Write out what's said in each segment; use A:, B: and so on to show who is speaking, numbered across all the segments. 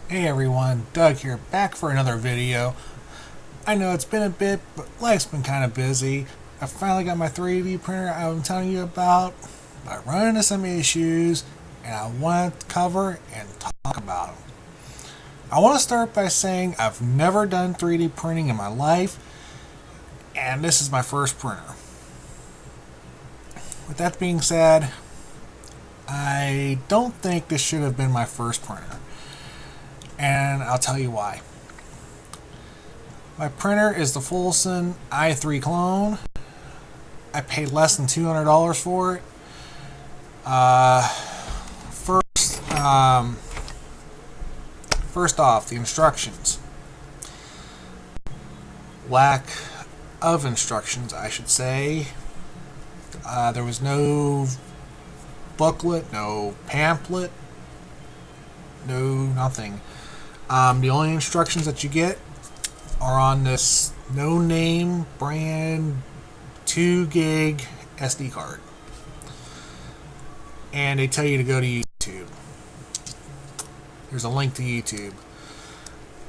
A: Hey everyone, Doug here, back for another video. I know it's been a bit, but life's been kind of busy. I finally got my 3D printer I'm telling you about, but I run into some issues, and I want to cover and talk about them. I want to start by saying I've never done 3D printing in my life, and this is my first printer. With that being said, I don't think this should have been my first printer. And I'll tell you why. My printer is the Fulsun i3 Clone. I paid less than $200 for it. First off, the instructions. Lack of instructions, I should say. There was no booklet, no pamphlet, no nothing. The only instructions that you get are on this no-name brand 2 gig SD card. And they tell you to go to YouTube. There's a link to YouTube.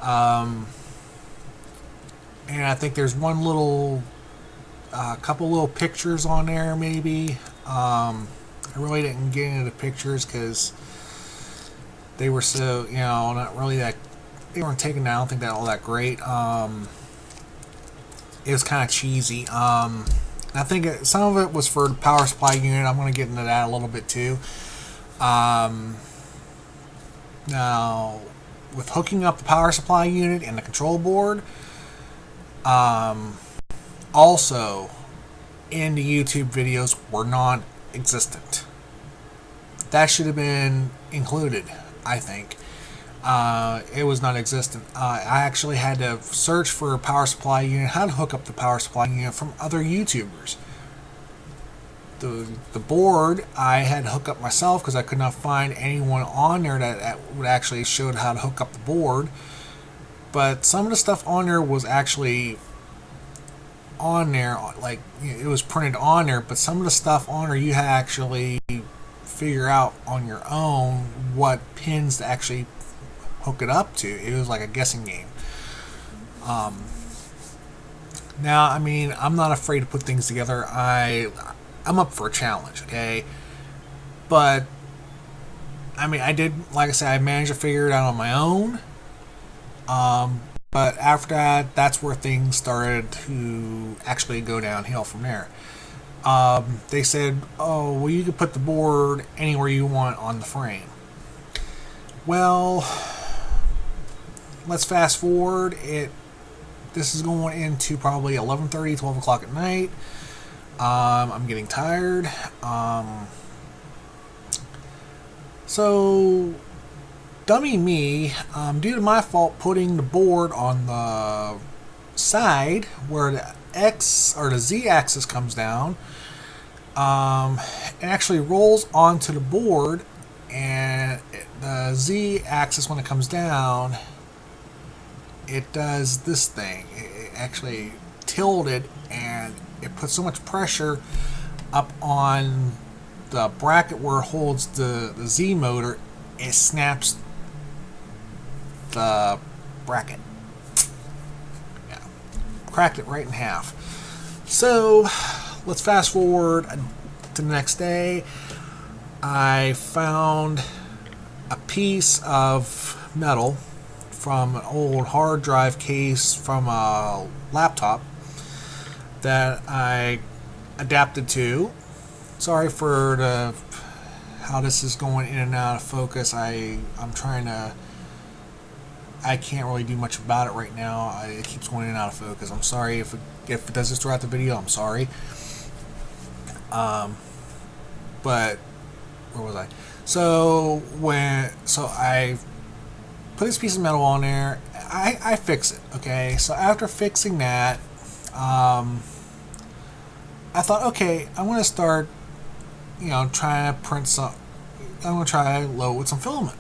A: And I think there's one little, couple little pictures on there maybe. I really didn't get into the pictures because they were so, not really that, they weren't taken down, I don't think that all that great. It was kind of cheesy. I think some of it was for the power supply unit. I'm going to get into that a little bit too. Now, with hooking up the power supply unit and the control board, also in the YouTube videos were non-existent. That should have been included, I think. It was non-existent. I actually had to search for a power supply unit, how to hook up the power supply unit from other YouTubers. The board I had to hook up myself because I could not find anyone on there that would actually show how to hook up the board. But some of the stuff on there was actually on there, like it was printed on there, but some of the stuff on there you had to actually figure out on your own what pins to actually hook it up to. It was like a guessing game. Now, I mean, I'm not afraid to put things together. I'm up for a challenge, okay? But I mean, I did, like I said, I managed to figure it out on my own. But after that, that's where things started to actually go downhill from there. They said, oh, well, you can put the board anywhere you want on the frame. Well, let's fast forward. This is going into probably 11:30, 12 o'clock at night. I'm getting tired. So, dummy me, due to my fault putting the board on the side where the X or the Z axis comes down, it actually rolls onto the board, and the Z axis, when it comes down, it does this thing. It actually tilted, and it puts so much pressure up on the bracket where it holds the Z motor, it snaps the bracket. Yeah, cracked it right in half. So let's fast forward to the next day. I found a piece of metal from an old hard drive case from a laptop that I adapted to. Sorry for how this is going in and out of focus. I can't really do much about it right now. It keeps going in and out of focus. I'm sorry if it does this throughout the video. I'm sorry. But where was I? So I put this piece of metal on there. I fix it. Okay. So after fixing that, I thought, okay, I'm going to start, trying to print some. I'm going to try to load with some filament.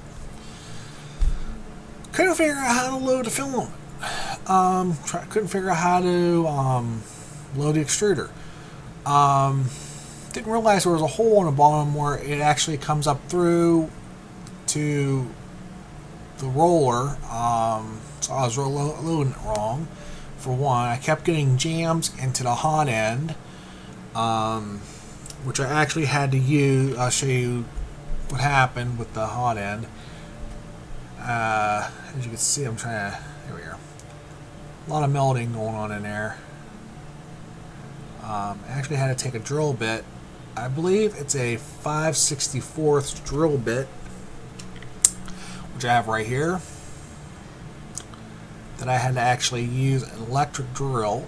A: Couldn't figure out how to load the filament. Couldn't figure out how to load the extruder. Didn't realize there was a hole in the bottom where it actually comes up through to the roller, so I was loading it wrong. For one, I kept getting jams into the hot end, which I actually had to use. I'll show you what happened with the hot end. As you can see, I'm trying to. Here we go. A lot of melting going on in there. I actually had to take a drill bit. I believe it's a 5/64 drill bit, which I have right here, that I had to actually use an electric drill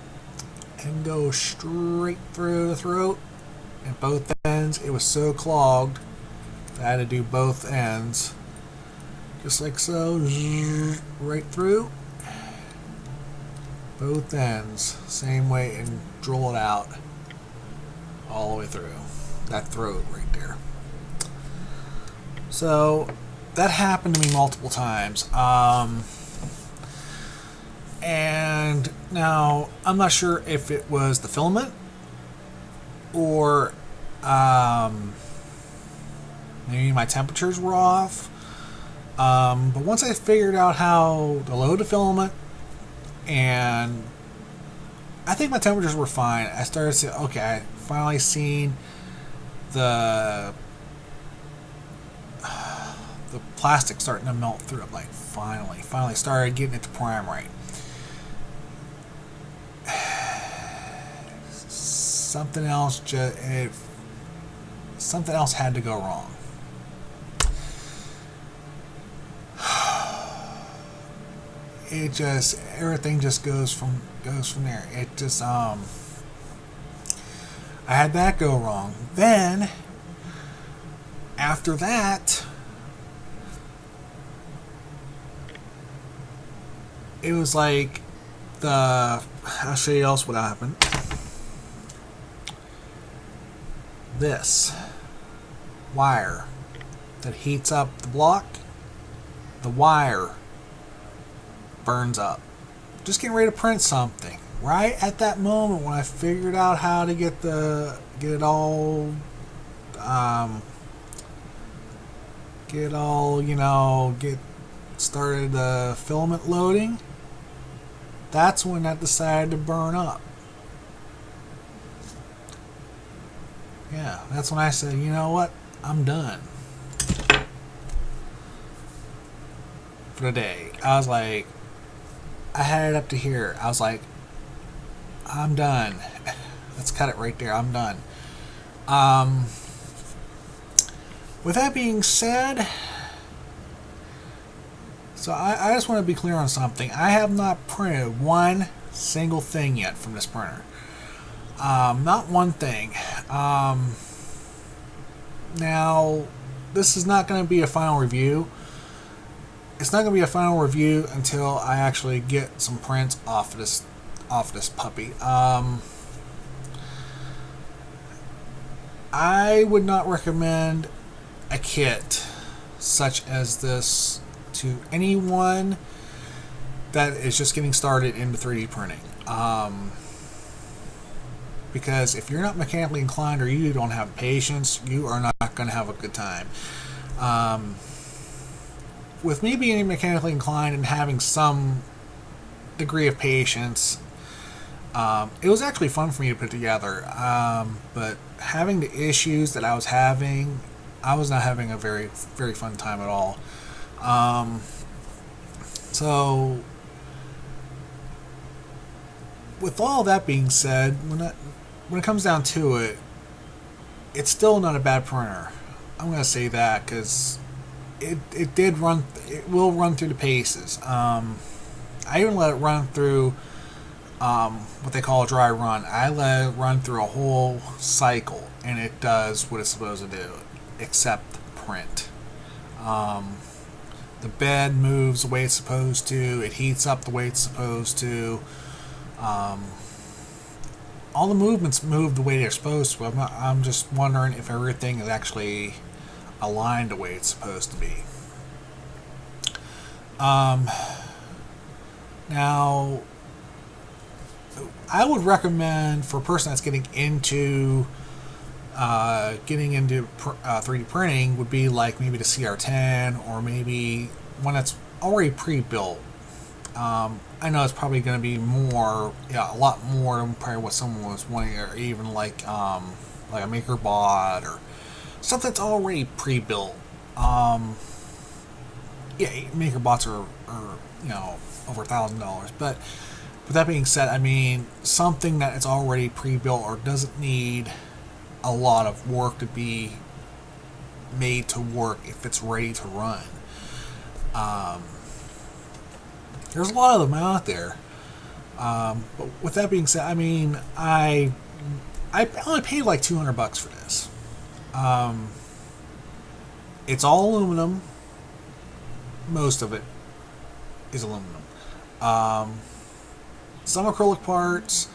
A: and go straight through the throat at both ends. It was so clogged that I had to do both ends, just like so, right through both ends, same way, and drill it out all the way through that throat right there. So that happened to me multiple times. And now I'm not sure if it was the filament or maybe my temperatures were off. But once I figured out how to load the filament, and I think my temperatures were fine, I started to say, okay, I finally seen the plastic starting to melt through it. Like finally started getting it to prime right. Something else had to go wrong. It just, everything just goes from there. It just I had that go wrong. Then after that, it was like I'll show you else what happened. This wire that heats up the block, the wire burns up. Just getting ready to print something. Right at that moment when I figured out how to get started the filament loading, that's when that decided to burn up. Yeah, that's when I said, you know what? I'm done for the day. I was like, I had it up to here. I was like, I'm done. Let's cut it right there. I'm done. With that being said, so I just want to be clear on something. I have not printed one single thing yet from this printer. Not one thing. Now, this is not going to be a final review. It's not going to be a final review until I actually get some prints off of this puppy. I would not recommend a kit such as this to anyone that is just getting started into 3D printing. Because if you're not mechanically inclined or you don't have patience, you are not going to have a good time. With me being mechanically inclined and having some degree of patience, it was actually fun for me to put together. But having the issues that I was having, I was not having a very, very fun time at all. So, with all that being said, when it comes down to it, it's still not a bad printer. I'm going to say that because it will run through the paces. I even let it run through what they call a dry run. I let it run through a whole cycle, and it does what it's supposed to do, except print. The bed moves the way it's supposed to. It heats up the way it's supposed to. All the movements move the way they're supposed to. I'm just wondering if everything is actually aligned the way it's supposed to be. Now, I would recommend for a person that's getting into 3D printing would be like maybe the CR10 or maybe one that's already pre-built. I know it's probably going to be more, yeah, a lot more than probably what someone was wanting, or even like a MakerBot or stuff that's already pre-built. Yeah, MakerBots are over $1,000. But with that being said, I mean something that is already pre-built or doesn't need a lot of work to be made to work if it's ready to run. There's a lot of them out there. But with that being said, I mean, I only paid like $200 for this. It's all aluminum. Most of it is aluminum. Some acrylic parts.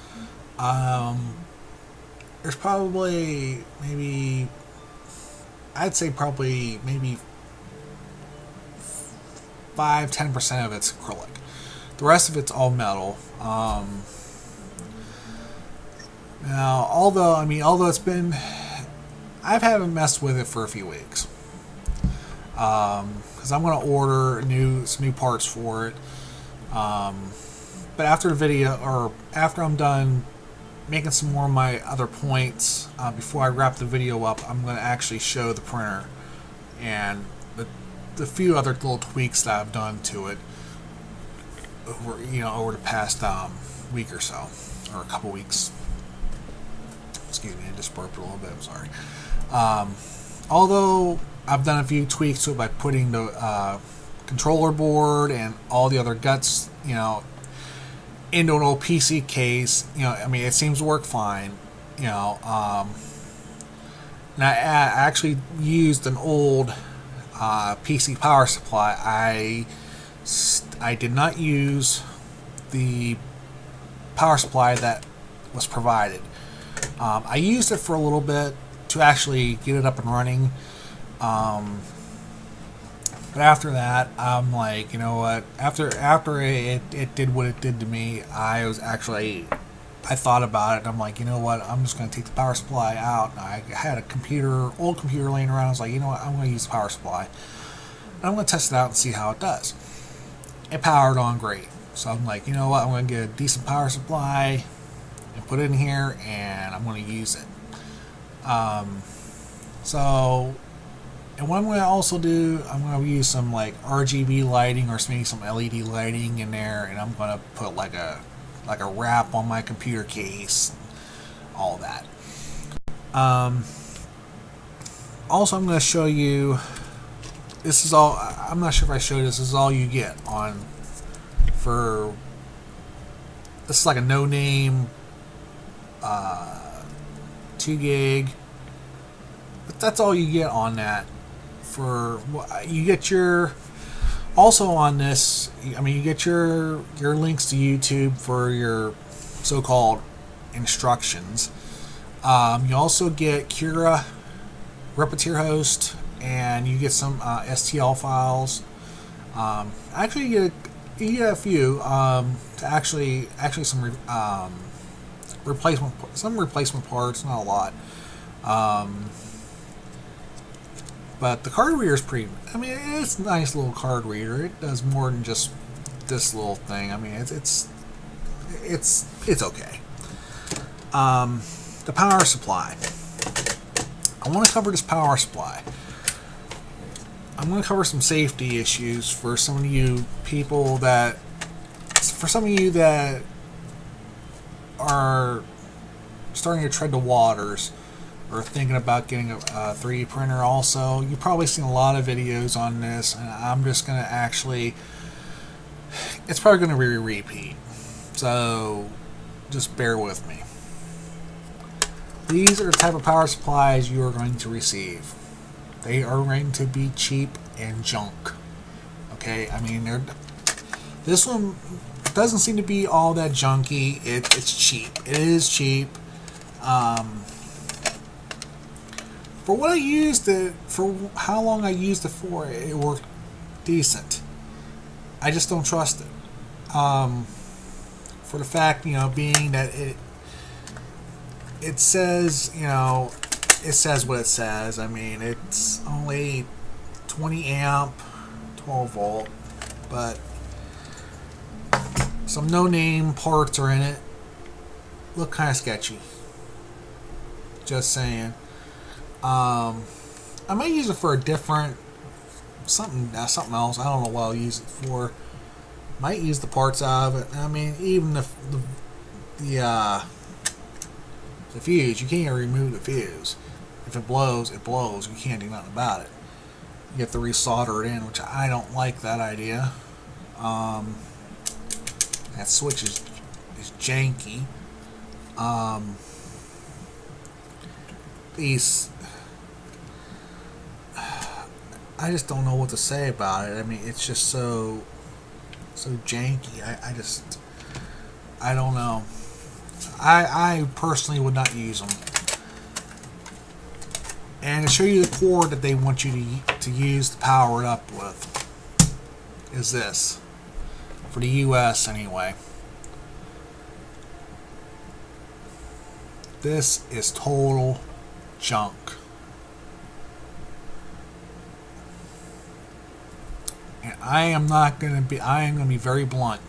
A: There's probably maybe, I'd say probably maybe 5-10% of it's acrylic. The rest of it's all metal. Now, although it's been, I haven't messed with it for a few weeks. Because I'm going to order some new parts for it. But after the video, or after I'm done making some more of my other points, before I wrap the video up, I'm going to actually show the printer and the few other little tweaks that I've done to it over the past week or so, or a couple weeks. Excuse me, I just burped a little bit. I'm sorry. Although I've done a few tweaks to it by putting the controller board and all the other guts, into an old PC case. I mean, it seems to work fine. And I actually used an old PC power supply. I did not use the power supply that was provided. I used it for a little bit to actually get it up and running. But after that, I'm like, you know what? After it did what it did to me, I thought about it. And I'm like, you know what? I'm just going to take the power supply out. And I had old computer laying around. I was like, you know what? I'm going to use the power supply. And I'm going to test it out and see how it does. It powered on great. So I'm like, you know what? I'm going to get a decent power supply and put it in here, and I'm going to use it. And what I'm going to also do, I'm going to use some like RGB lighting or maybe some LED lighting in there, and I'm going to put like a wrap on my computer case, all that. Also, I'm going to show you. This is all. I'm not sure if I showed you this. This is all you get for. This is like a no-name 2 gig. But that's all you get on that. You get your, also on this, I mean, you get your links to YouTube for your so-called instructions. You also get Cura, Repetier host, and you get some STL files. Actually, you get a few to actually some replacement parts, not a lot. But the card reader is pretty. I mean, it's a nice little card reader. It does more than just this little thing. I mean, it's okay. The power supply. I want to cover this power supply. I'm going to cover some safety issues for some of you people that, are starting to tread the waters or thinking about getting a 3D printer. Also, you've probably seen a lot of videos on this, and I'm just going to it's probably going to be a repeat, so just bear with me. These are the type of power supplies you are going to receive. They are going to be cheap and junk. Okay, I mean, this one doesn't seem to be all that junky. It's cheap. It is cheap. For what I used it for, how long I used it for, it worked decent. I just don't trust it. For the fact, being that it says, it says what it says. I mean, it's only 20 amp, 12 volt. but some no-name parts are in it. Look kind of sketchy. Just saying. I might use it for a different something else. I don't know what I'll use it for. Might use the parts out of it. I mean, even the fuse, you can't remove the fuse. If it blows, it blows. You can't do nothing about it. You have to resolder it in, which I don't like that idea. That switch is janky. These, I just don't know what to say about it. I mean, it's just so janky. I don't know. I personally would not use them. And to show you the cord that they want you to use to power it up with is this. For the US anyway. This is total junk. And I am going to be very blunt.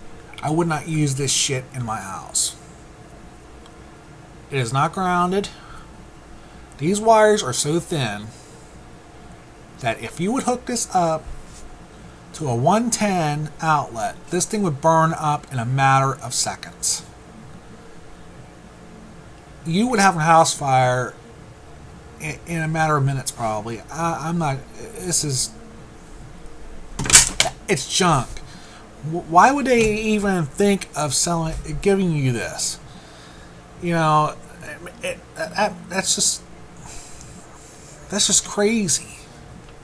A: I would not use this shit in my house. It is not grounded. These wires are so thin that if you would hook this up to a 110 outlet, this thing would burn up in a matter of seconds. You would have a house fire in a matter of minutes, probably. I'm not. It's junk. Why would they even think of giving you this? You know, that's just crazy.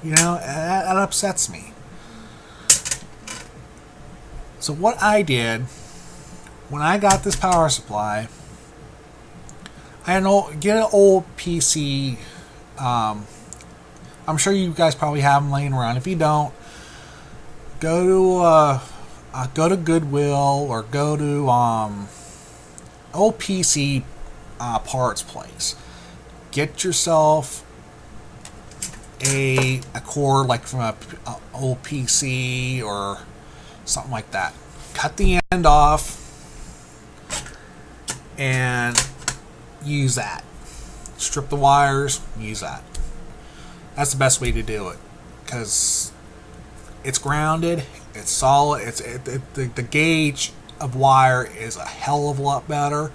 A: You know, that upsets me. So what I did when I got this power supply, I get an old PC. I'm sure you guys probably have them laying around. If you don't, go to Goodwill or go to old PC parts place. Get yourself a cord like from a old PC or something like that. Cut the end off and use that. Strip the wires, use that. That's the best way to do it, because it's grounded, it's solid, the gauge of wire is a hell of a lot better.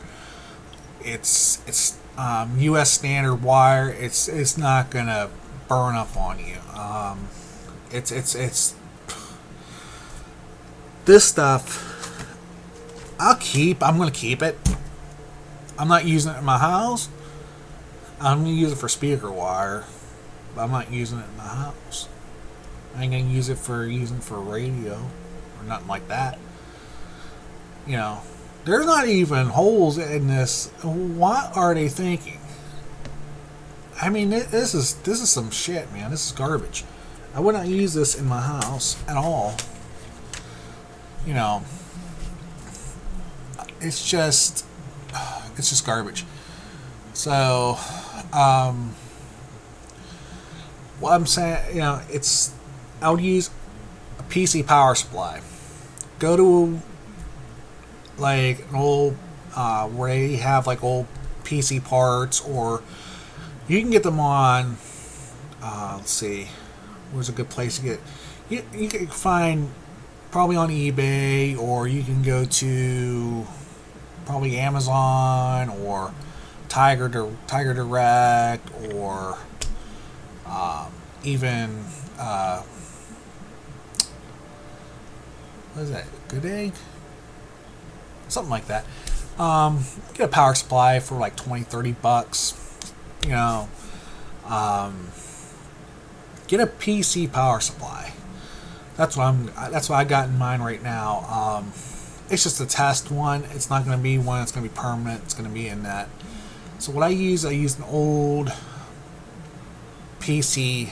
A: It's US standard wire. It's not gonna burn up on you. It's this stuff. I'm gonna keep it. I'm not using it in my house. I'm gonna use it for speaker wire, but I'm not using it in my house. I ain't gonna use it for radio or nothing like that. You know, there's not even holes in this. What are they thinking? I mean, this is some shit, man. This is garbage. I would not use this in my house at all. You know, it's just garbage. So, what I'm saying, you know, I would use a PC power supply. Go to like an old where they have like old PC parts, or you can get them on. Let's see, where's a good place to get? You can find probably on eBay, or you can go to probably Amazon or Tiger Direct, or even what is that? Good Egg? Something like that. Get a power supply for like $20-$30. You know, get a PC power supply. That's what I got in mind right now. It's just a test one. It's not going to be one that's going to be permanent. It's going to be in that. So what I use an old PC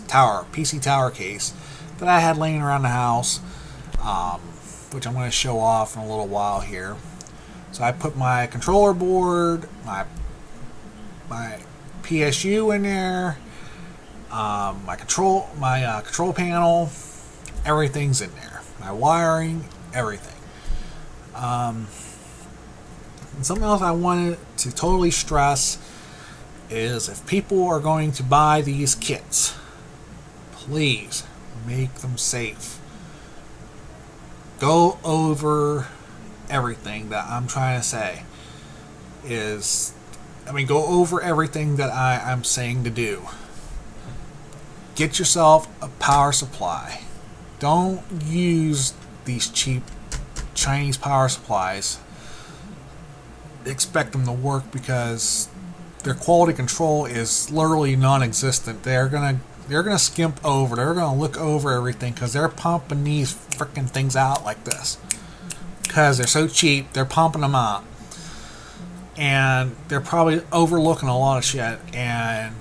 A: tower case that I had laying around the house, which I'm going to show off in a little while here. So I put my controller board, my PSU in there, my control panel, Everything's in there. My wiring, everything. And something else I wanted to totally stress is if people are going to buy these kits, please make them safe. Go over everything that I'm trying to say. Go over everything that I'm saying to do. Get yourself a power supply. Don't use these cheap Chinese power supplies. Expect them to work, because their quality control is literally non-existent. They're gonna skimp over. They're gonna look over everything because they're pumping these freaking things out like this. Because they're so cheap, they're pumping them out, and they're probably overlooking a lot of shit, and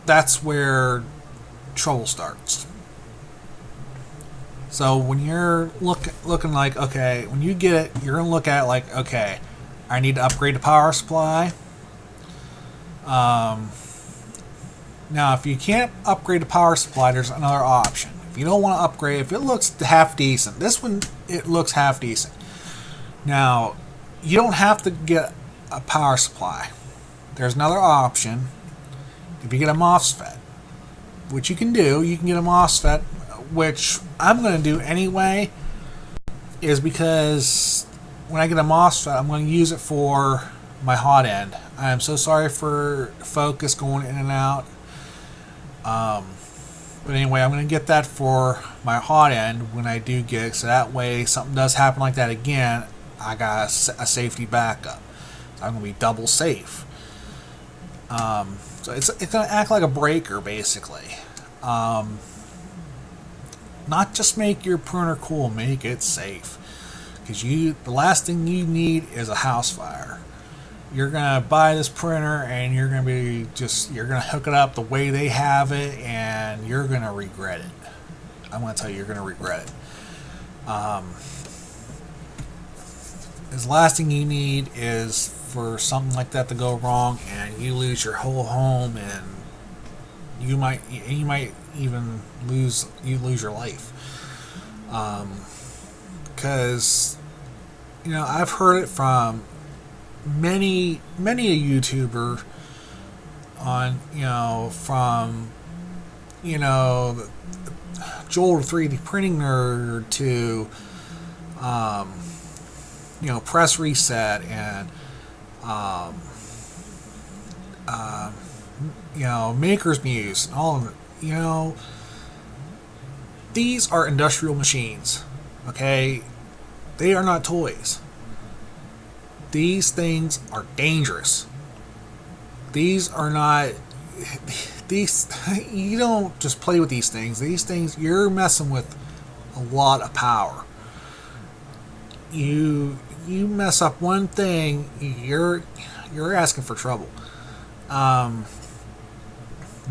A: that's where trouble starts. So when you're looking like, okay, when you get it, you're gonna look at it like, okay, I need to upgrade the power supply. Now, if you can't upgrade the power supply, there's another option. If you don't want to upgrade, if it looks half decent, this one, it looks half decent. Now, you don't have to get a power supply. There's another option. If you get a MOSFET, which you can do, you can get a MOSFET, which I'm going to do anyway, is because when I get a MOSFET, I'm going to use it for my hot end. I am so sorry for focus going in and out. But anyway, I'm going to get that for my hot end when I do get it, so that way something does happen like that again, I got a safety backup. So I'm going to be double safe. So it's going to act like a breaker, basically. Not just make your printer cool, make it safe. Because the last thing you need is a house fire. You're gonna buy this printer and you're gonna hook it up the way they have it, and you're gonna regret it. I'm gonna tell you, you're gonna regret it. The last thing you need is for something like that to go wrong and you lose your whole home, and you might even lose your life. Because I've heard it from many a YouTuber on from Joel the 3D printing nerd to Press Reset and Maker's Muse and all of it. These are industrial machines, okay? They are not toys. These things are dangerous. These are not... You don't just play with these things. These things, you're messing with a lot of power. You mess up one thing, you're asking for trouble. Not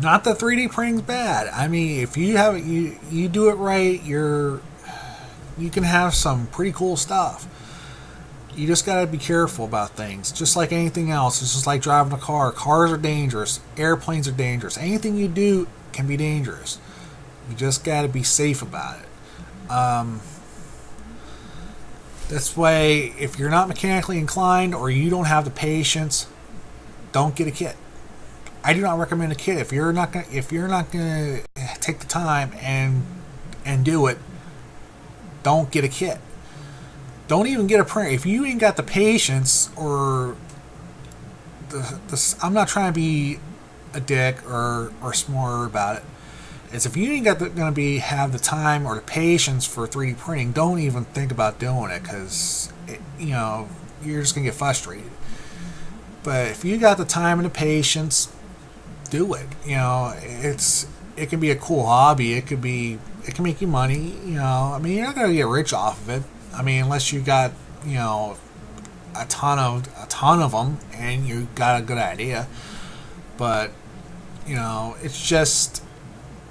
A: that 3D printing's bad. I mean, if you have it, you do it right, you can have some pretty cool stuff. You just gotta be careful about things. Just like anything else, it's just like driving a car. Cars are dangerous. Airplanes are dangerous. Anything you do can be dangerous. You just gotta be safe about it. This way, if you're not mechanically inclined or you don't have the patience, don't get a kit. I do not recommend a kit. If you're not gonna take the time and do it, don't get a kit. Don't even get a printer. If you ain't got the patience or I'm not trying to be a dick or smart about it. It's if you ain't got have the time or the patience for 3D printing, don't even think about doing it, because you're just gonna get frustrated. But if you got the time and the patience, do it. It can be a cool hobby. It can make you money. I mean, you're not gonna get rich off of it. I mean, unless you got a ton of them and you got a good idea. But it's just,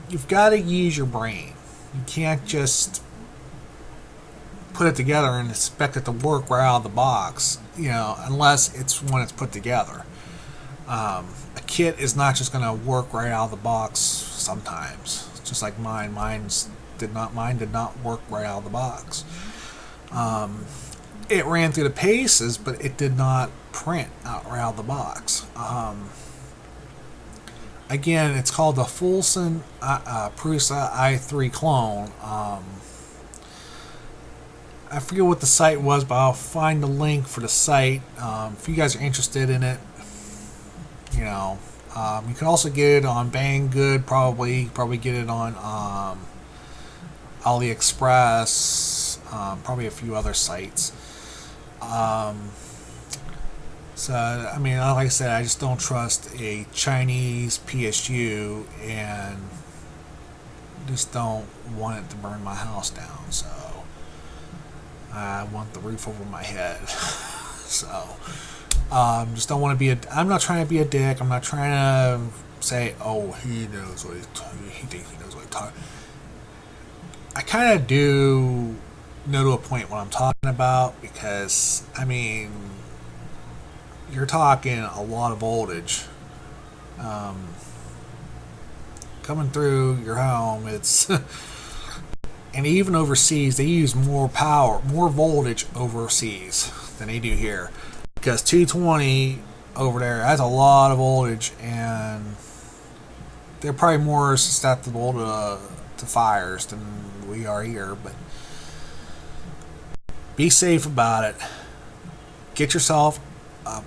A: you've got to use your brain. You can't just put it together and expect it to work right out of the box. Unless it's when it's put together. A kit is not just going to work right out of the box sometimes. It's just like mine. Mine's mine did not work right out of the box. It ran through the paces, but it did not print right out of the box. Again, it's called the Fulsun Prusa i3 Clone. I forget what the site was, but I'll find the link for the site if you guys are interested in it. You know, you can also get it on Banggood, probably get it on AliExpress, probably a few other sites. So, I mean, like I said, I just don't trust a Chinese PSU, and just don't want it to burn my house down. So, I want the roof over my head. So, just don't want to be I'm not trying to be a dick. I'm not trying to say, oh, he knows what he thinks he knows what he's talking. I kind of do know to a point what I'm talking about, because, I mean, you're talking a lot of voltage coming through your home. It's and even overseas, they use more voltage overseas than they do here, because 220 over there, that's a lot of voltage, and they're probably more susceptible to fires than we are here. But be safe about it. Get yourself a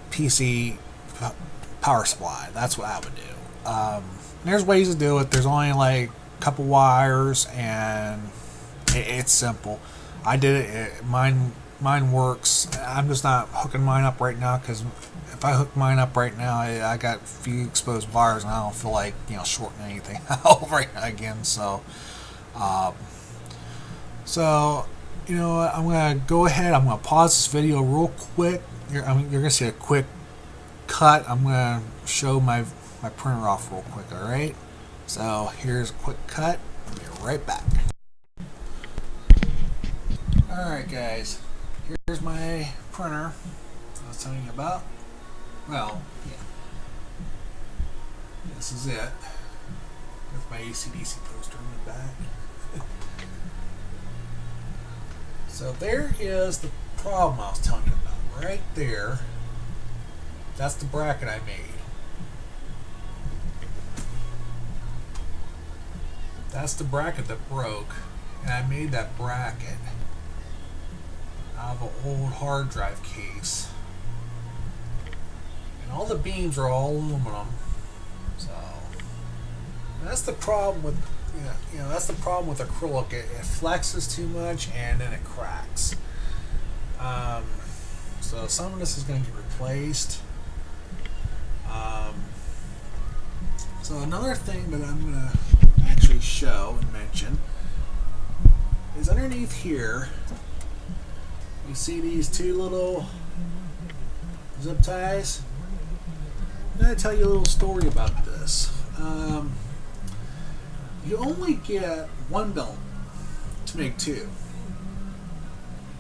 A: PC power supply. That's what I would do. There's ways to do it. There's only like a couple wires, and it's simple. I did it. Mine works. I'm just not hooking mine up right now, because if I hook mine up right now, I got a few exposed wires, and I don't feel like, you know, shorting anything out right again. So, you know what, I'm gonna go ahead. I'm gonna pause this video real quick. You're gonna see a quick cut. I'm gonna show my printer off real quick. All right. So here's a quick cut. I'll be right back. All right, guys. Here's my printer I was telling you about. Well, yeah. This is it. With my AC/DC poster in the back. So there is the problem I was telling you about. Right there. That's the bracket I made. That's the bracket that broke. And I made that bracket out of an old hard drive case. And all the beams are all aluminum. So that's the problem with that's the problem with acrylic. It flexes too much, and then it cracks. So some of this is going to get replaced. So another thing that I'm going to actually show and mention is underneath here. You see these two little zip ties? I'm going to tell you a little story about this. You only get one belt to make two,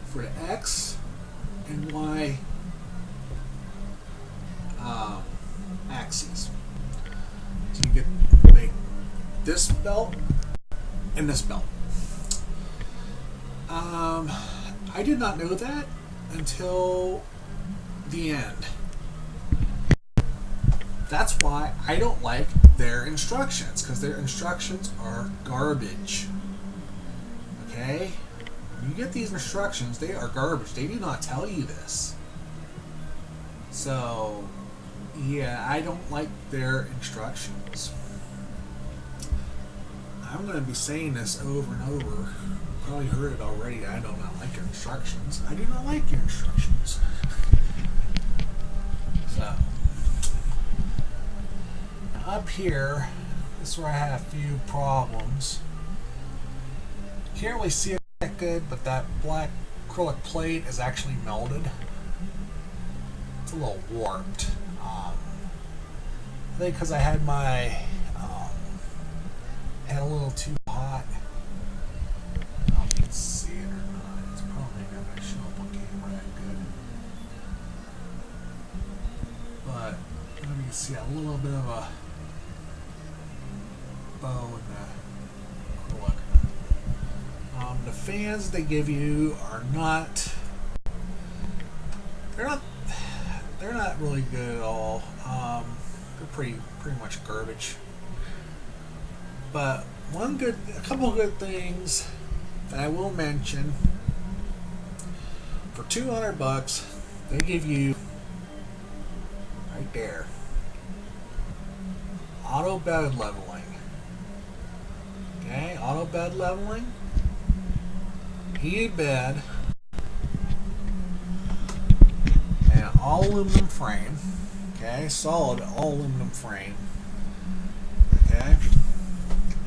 A: for the X and Y axes. So you get to make this belt and this belt. I did not know that until the end. That's why I don't like their instructions, because their instructions are garbage. Okay? When you get these instructions, they are garbage. They do not tell you this. So, yeah, I don't like their instructions. I'm going to be saying this over and over. You probably heard it already. I do not like your instructions. I do not like your instructions. So, up here, this is where I have a few problems. You can't really see it that good, but that black acrylic plate is actually melted. It's a little warped. I think because I had my had a little too hot. I don't know if you can see it or not. It's probably not going to show up on camera that good. But you can see a little bit of a bow in the acrylic. The fans they give you are not. They're not really good at all. They're pretty much garbage. But a couple of good things that I will mention. For $200, they give you right there auto bed leveling. Okay, auto bed leveling, heated bed, and all aluminum frame. Okay, solid all aluminum frame. Okay,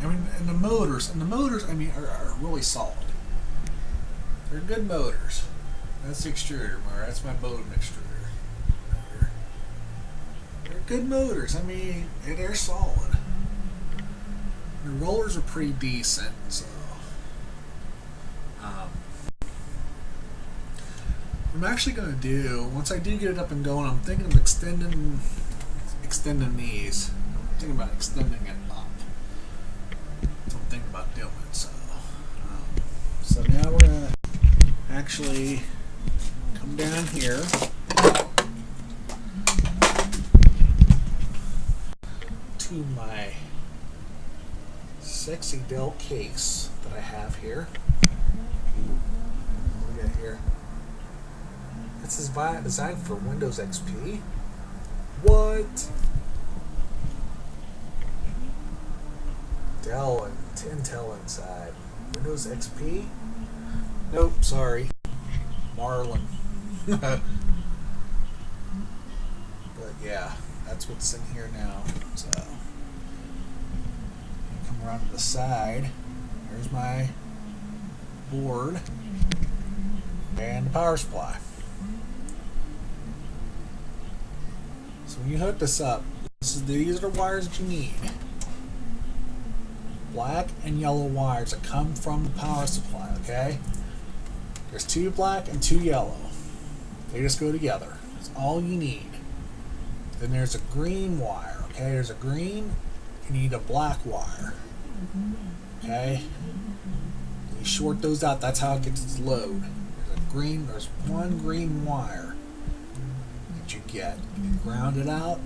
A: I mean, and the motors, I mean, are really solid. They're good motors. That's the extruder motor. That's my modem extruder. They're good motors. I mean, they're solid. The rollers are pretty decent. So, I'm actually going to do, once I do get it up and going, I'm thinking of extending these. I'm thinking about extending it up. That's what I'm thinking about doing. So now we're going to actually come down here to my sexy Dell case that I have here. What do we got here? This is designed for Windows XP. What? Dell and Intel inside. Windows XP? Nope, sorry. Marlin. But yeah, that's what's in here now. So come around to the side. There's my board and the power supply. So when you hook this up, these are the wires that you need. Black and yellow wires that come from the power supply, okay? There's 2 black and 2 yellow. They just go together. That's all you need. Then there's a green wire, okay? There's a green, you need a black wire. Okay? You short those out, that's how it gets its load. There's one green wire that you get. You ground it out,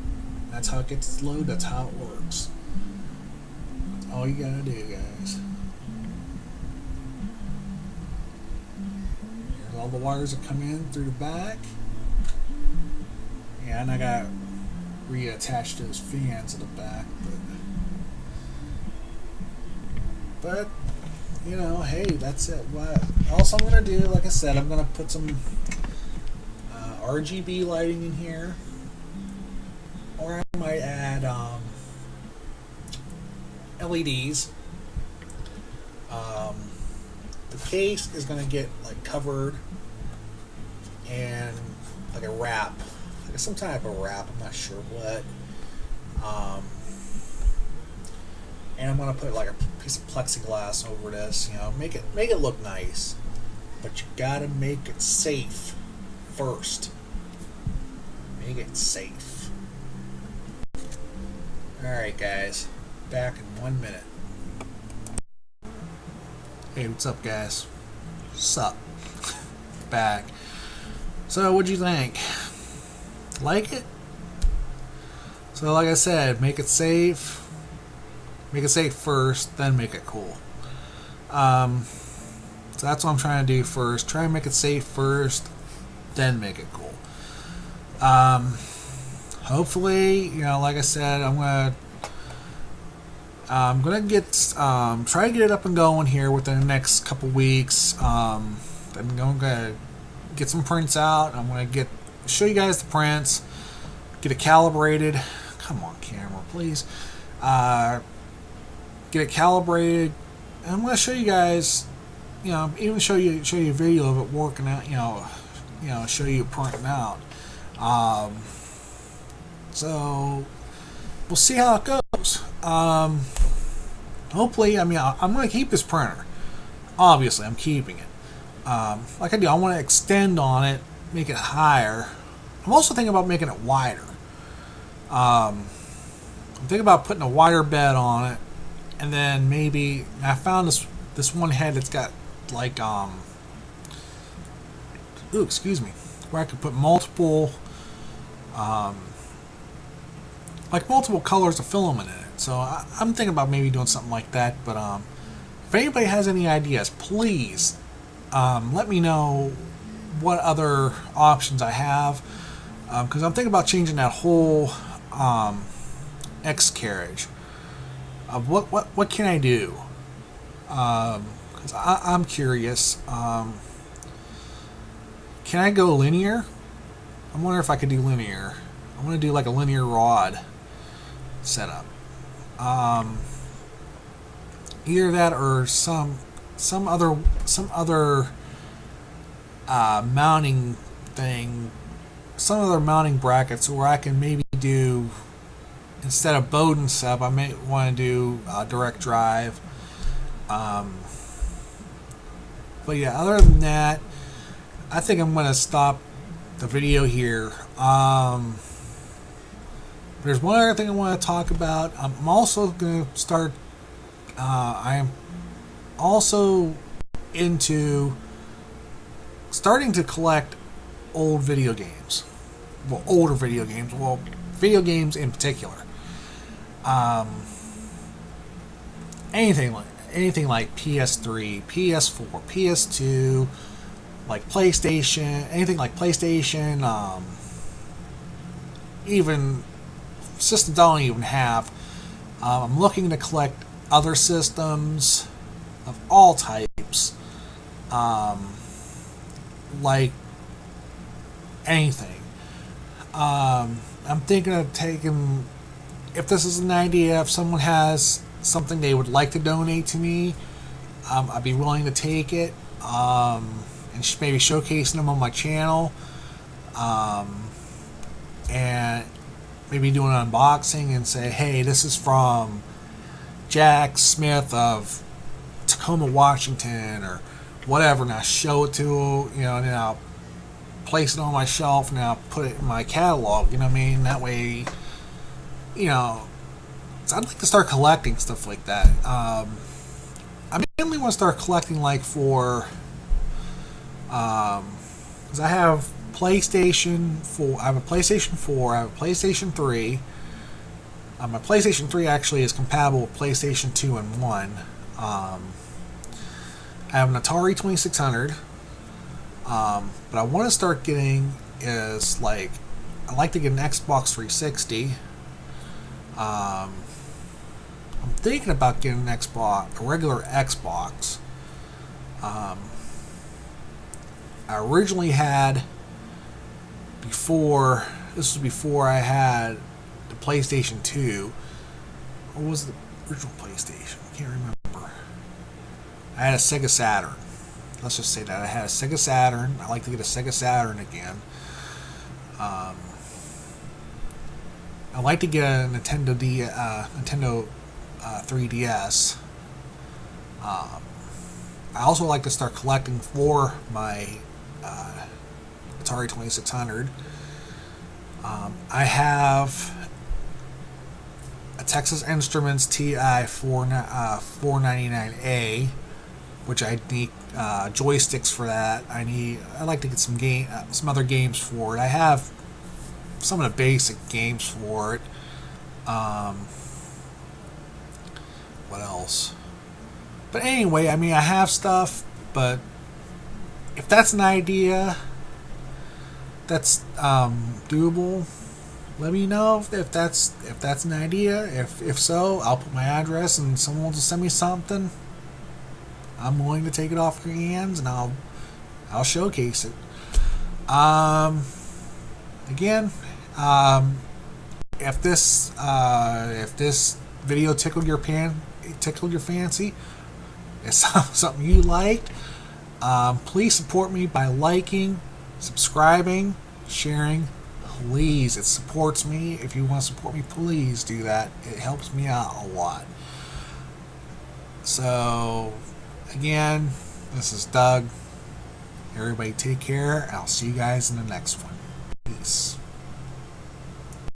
A: that's how it gets its load, that's how it works. That's all you gotta do, guys. Here's all the wires that come in through the back. And I got reattached those fans at the back, but you know, hey, that's it. What else I'm gonna do? Like I said, I'm gonna put some RGB lighting in here, or I might add LEDs. The case is gonna get like covered in like a wrap. Some type of wrap, I'm not sure what. And I'm gonna put like a piece of plexiglass over this, you know, make it look nice. But you gotta make it safe first. Make it safe. Alright guys, back in 1 minute. Hey, what's up guys? Sup? Back. So what'd you think? Like it? So like I said, make it safe first, then make it cool. So that's what I'm trying to do first. Try and make it safe first, then make it cool. Hopefully, you know, like I said, I'm gonna get try to get it up and going here within the next couple weeks. I'm gonna get some prints out. I'm gonna show you guys the prints, get it calibrated. Come on, camera, please. Get it calibrated, and I'm going to show you guys, you know, even show you a video of it working out. You know, show you printing out. So we'll see how it goes. Hopefully, I mean, I'm going to keep this printer. Obviously, I'm keeping it. Like I do, I want to extend on it, make it higher. I'm also thinking about making it wider. I'm thinking about putting a wider bed on it, and then maybe I found this one head that's got like ooh, excuse me, where I could put multiple like multiple colors of filament in it. So I'm thinking about maybe doing something like that. But if anybody has any ideas, please let me know what other options I have, because I'm thinking about changing that whole X carriage. What can I do? Because I'm curious. Can I go linear? I wonder if I could do linear. I want to do like a linear rod setup. Either that or some other mounting thing, some other mounting brackets where I can maybe do, instead of Bowden sub, I may want to do direct drive. But yeah, other than that, I think I'm going to stop the video here. There's one other thing I want to talk about. I'm also going to start. I am also into starting to collect old video games. Well, older video games. Well, video games in particular. Anything like PS3, PS4, PS2, like PlayStation, anything like PlayStation, even systems I don't even have. I'm looking to collect other systems of all types, like anything. I'm thinking of taking, if this is an idea, if someone has something they would like to donate to me, I'd be willing to take it, and maybe showcasing them on my channel, and maybe do an unboxing and say, hey, this is from Jack Smith of Tacoma, Washington, or whatever, and I'll show it to, and then I'll place it on my shelf, and I'll put it in my catalog, you know what I mean? That way, so I'd like to start collecting stuff like that. I mainly want to start collecting like for, because I have PlayStation 4, I have a PlayStation 4, I have a PlayStation 3. My PlayStation 3 actually is compatible with PlayStation 2 and 1. I have an Atari 2600. But I want to start getting is like, I'd like to get an Xbox 360. I'm thinking about getting an Xbox, a regular Xbox. I originally had, this was before I had the PlayStation 2. What was the original PlayStation? I can't remember. I had a Sega Saturn. Let's just say that I had a Sega Saturn. I'd like to get a Sega Saturn again. I'd like to get a Nintendo 3DS. I also like to start collecting for my Atari 2600. I have a Texas Instruments TI 499A, which I need joysticks for that. I'd like to get some other games for it. I have some of the basic games for it. What else? But anyway, I have stuff, but if that's an idea that's doable, let me know if that's an idea. If so, I'll put my address and someone will just send me something. I'm willing to take it off your hands, and I'll showcase it. Again, if this video tickled your fancy, it's something you liked, please support me by liking, subscribing, sharing. Please, it supports me. If you want to support me, please do that. It helps me out a lot. So, again, this is Doug. Everybody take care. I'll see you guys in the next one.